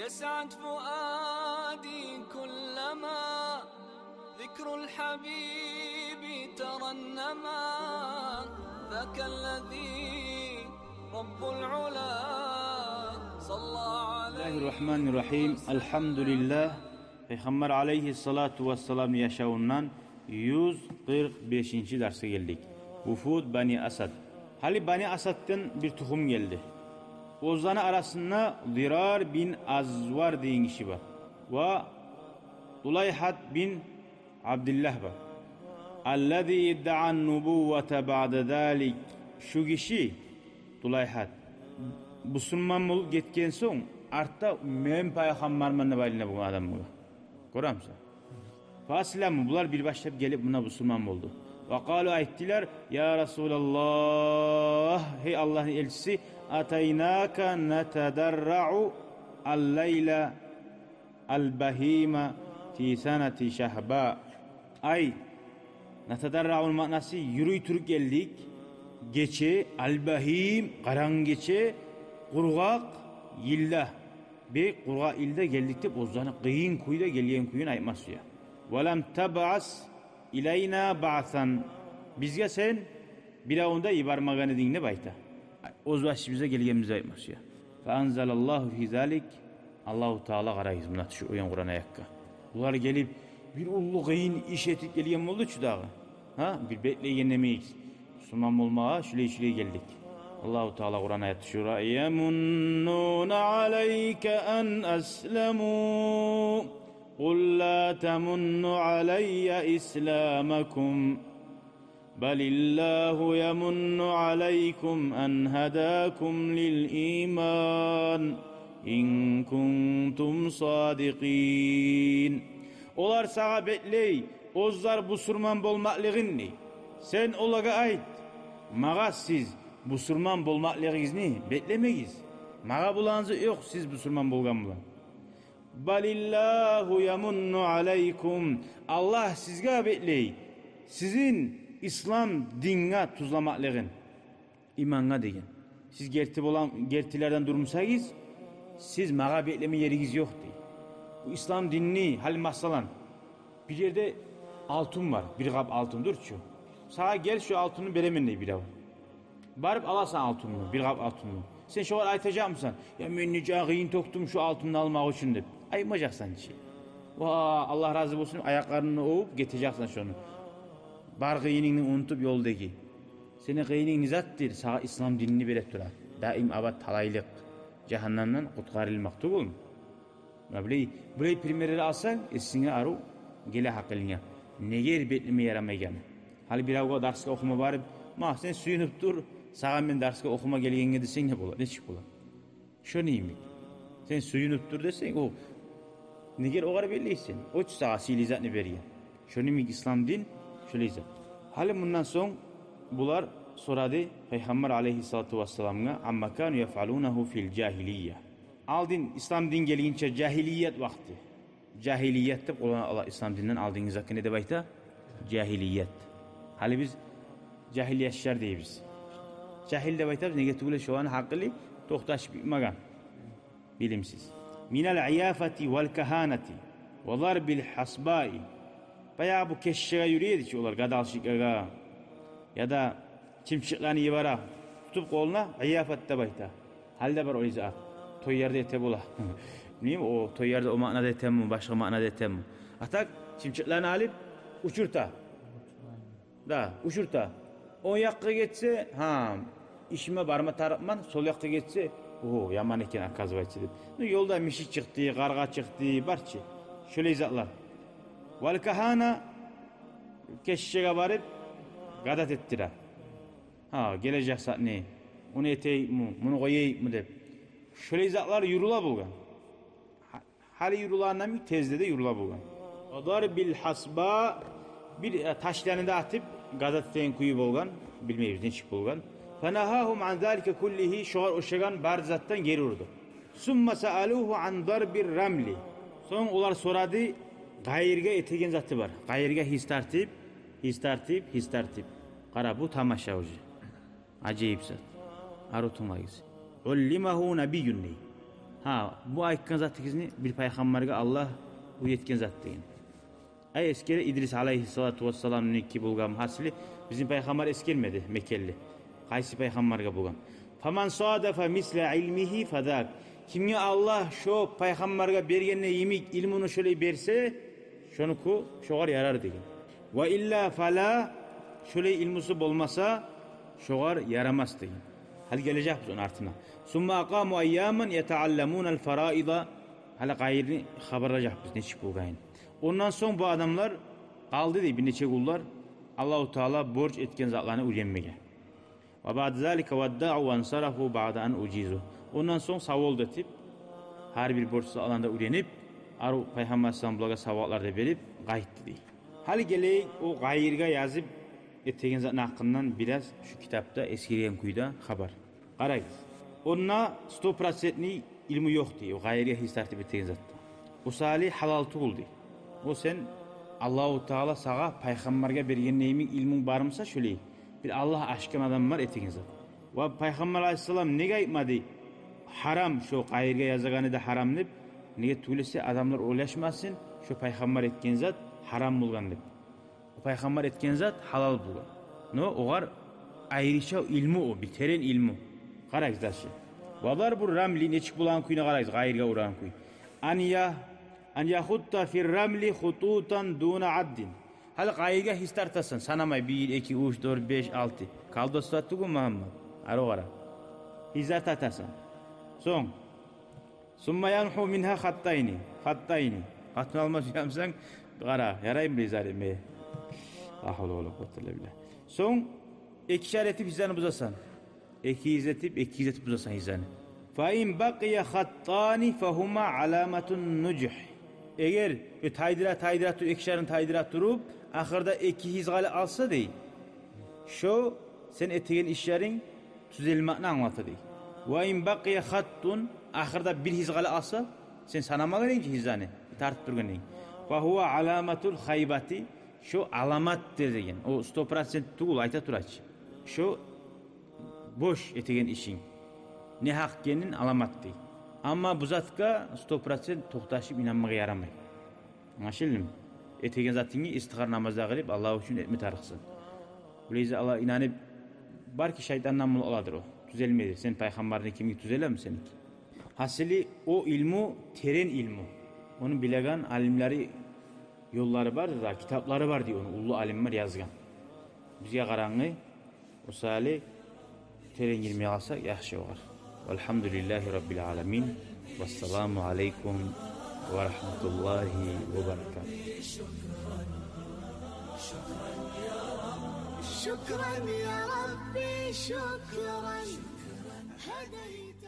يسعد فؤادي كلما ذكر الحبيب ترنما ذاك الذي رب العلا صلى عليه. الله الرحمن الرحيم. الحمد لله. Peygamber aleyhissalatu vesselam yaşağından 145. derse geldik. Ufud Bani Asad. Hali Bani Asad'dan bir tohum geldi. Ozanı arasında Zirar bin Azvar deyin kişi var. Ve Ulayhat bin Abdullah var. Allazi idda'an nubuvvete ba'de zalik. Şu kişi Ulayhat Müslüman olup getken son artta men peygambermanna baline bu adam bu. Koramsa. Fasılamı bunlar bir başlayıp gelip buna Müslüman oldu. Ve kalu ayettiler ya Resulallah, hey Allah'ın elçisi, ataynaka netedarra'u al-leyla al-bahima fi sanati şahba. Ay netedarra'un manası yürüytürük geldik. Geçe al-bahim karan geçe kurgak yillah. Bir kurga ilde geldik de bozdanı kıyın kuyuda geliyen kuyun ayması ya. Velem tab'as İlayna ba'san. Bizge sen bir avunda ibarmaganı dinle bayta. Ozbaşı bize gelgenimize aytmaz ya. Fe anzalallahu fi zalik. Allahu Teala qarayız buna şu oyan Kur'an ayakka. Bunlar gelip bir ullu kıyın iş etip gelgen oldu şu dağı. Ha bir bekleyen demeyiz. Müslüman olmaya şöyle geldik. Allahu Teala Kur'an ayet şura yemunnun aleyke en aslemu. قُلْ لَا تَمُنُّوا عَلَيَّ إِسْلَامَكُمْ بَلِ اللّٰهُ يَمُنُّ عَلَيْكُمْ أَنْ هَدَاكُمْ لِلْإِيمَانِ إِنْ كُنْتُمْ صَادِقِينَ. Olar sağa betley, ozlar busurman bolmaklığını. Sen olaga ait, mağa siz busurman bolmaklığını beklemeyiz. Mağa bulanızı yok siz busurman bolgan bulan. Balillahu yamunnu aleykum. Allah sizge betley. Sizin İslam dinine tuzlamaklığın. İmanına deyin. Siz gertilerden durmuşsayız, siz mağa bekleme yeriniz yok diye. Bu İslam dinini hal masalan. Bir yerde altın var. Bir kap altın dur şu. Sağa gel şu altını beremenle bir av. Barıp alasan altını, bir kap altını. Sen şu an aytacak mısın? Ya men nice kıyın toktum şu altını almak için de. Aymayacaksan şey. Vaa Allah razı olsun ayaklarını ovup getireceksin şunu. Bar kıyınını unutup yoldaki. Senin kıyının nizattir. Sağa İslam dinini verip durar. Daim abad talaylık. Cehennemden kutkarılmaktı olun. Burayı primerleri alsan esine aru gele hakkılına. Neger betlime yaramayken. Hali bir avga derske okuma varıp ma sen suyunup dur. Sağa ben derske okuma geleyenge desen ne bolar? Ne çık bolar? Şu neyimi? Sen suyunup dur desen o neger o kadar belliysen. O sağa silizatını veriyor. Şu neyimi İslam din? Şöyle izah. Hali bundan son bular soradı Peygamber aleyhissalatu vesselam'a amma kanu yef'alunahu fil cahiliyye. Aldın İslam din gelince cahiliyet vakti. Cahiliyette olan Allah İslam dininden aldığınız hakkı ne de bayta? Cahiliyet. Hali biz cahiliyetçiler deyiz. Cahil de bayta negetüyle şu an hakkılı tohtaş magan. Bilimsiz. Minel iyafeti vel kahaneti ve darbil hasbai. Bayağı bu keşşeye yürüyedi ki onlar gadalşıklara ya da çimşiklerini yivara tutup koluna iyafette bayta. Halde var o izah. Toy yerde ete bula. Neyim o toy yerde o manada etem mi başka manada etem mi? Atak çimşiklerini alıp uçurta. Da uçurta. O yakka geçse ha işime barma tarafman sol yakka geçse o yaman eken akazvayçı dedi. Yolda mişi çıktı, karga çıktı, barçı. Şöyle izahlar. Vel kahana keşşeye varıp gadat ettiler. Ha gelecek saat ne? Onu eteyim mi? Bunu koyayım mı deyip. Şöyle izahlar yürüla bulgan. Hali yürülandan bir tezde de yürüla bulgan. Adar bil hasba bir taşlarını da atıp gadat teyin kuyu bulgan. Bilmeyiz ne çık bulgan. Fenahahum an zalike kullihi şuar oşegan barzattan geri vurdu. Summa sa'aluhu an darbir ramli. Son ular soradı gayirge etegen zatı var. Gayirge his tartip. Kara bu tamaşa hoca. Acayip zat. Arutun vaiz. Ullimahu nabiyyun. bu aytgan zatıngizni bir payg'ambarga Allah bu yetken zat degan. Eskere İdris aleyhissalatu vesselam'niki bulgan hasili bizim payg'ambar eskelmedi Mekkelli. Qaysi payg'ambarga bulgan. Faman sadafa misla ilmihi fadak. Kimga Allah şu payg'ambarga bergenne yemik ilmini şöyle berse, şonuku şoğar yarar degan. Ve illa fala şöyle ilmusu bolmasa şoğar yaramas degan. Hal gelecek biz onun artına. Summa aqamu ayyaman yetaallamuna faraida. Hala gayrini haberleyecek biz neçik bulgayın. Ondan son bu adamlar kaldı diye bir neçe kullar Allahu Teala borç etken zatlarını öğrenmeye. Ve ba'de zalika vedda'u ve ansarahu ba'de an ucizu. Ondan son savol etip her bir borçlu alanda öğrenip aru Peygamber sallallahu savatlar da verip gaytti diye. Hali geley o gayirga yazıp etken zatın hakkından biraz şu kitapta eskiyen kuyda haber. Qarayız. Onna 100%'ni ilmi yok diye o gayirga his tartib etken zatta. O salih halal tuğul diye. O sen Allahu Teala sağa peygamberge bergen neyimin ilmin barımsa şöyle bir Allah aşkın adam var etegen zat. Ve Peygamber Aleyhisselam nege aytmadı? Haram şu gayirge yazganı da haram deb. Nege tüylese adamlar oylaşmasın şu peygamber etken zat haram bulgan deb. O peygamber etken zat halal bulgan. No oğar ayrıca ilmi o biteren ilmi. Qarayız da şey. Valar bu ramli neçik bulan kuyuna qarayız gayirge uğran kuy. An yahutta fir ramli hututan duna addin. Hal gayirge histartasın sanamay 1, 2, 3, 4, 5, 6. Kaldı stattugu Muhammed. Arogara. Histartasın. Son. Summa yanhu minha khattayni. Hatını almaz yapsan qara. Yarayım rizalim me. Ahul ola qotla billah. Son ikişer etip hizanı buzasan. İki izletip buzasan hizanı. Fa in baqiya khattani fahuma alamatun nujuh. Eğer taydirat ikişerin taydirat durup ahırda iki hizgali alsa dey. Şu sen ettiğin işlerin tüzelmekini anlatır dey. Ve in baqiya khattun ahırda bir hizgali alsa sen sanamalı ki hizanı tartıp durgan dey. Fa huwa alamatul haybati şu alamat degen. O 100% tuğul ayta turaç. Şu boş ettiğin işin ne hak genin alamat dey. Ama bu zatka 100% toxtaşıp inanmağa yaramay. Anlaşıldı mı? Etegen zatını istihar namazda qilib Allah üçün etme tarıqsın. Öyleyse Allah inanıp bar ki şeytandan mul oladır o. Düzelmedi. Sen peygamberini kimi düzeler mi seninki? Hasili o ilmu terin ilmu. Onu bilegan alimleri yolları var da kitapları var diyor onu. Ullu alimler yazgan. Bizge qaranğı o sali terin girmeye alsak yaxşı olur. Velhamdülillahi Rabbil alemin. Vesselamu aleykum ve rahmetullahi ve berekatuhu. شكرا يا ربي شكرا هديت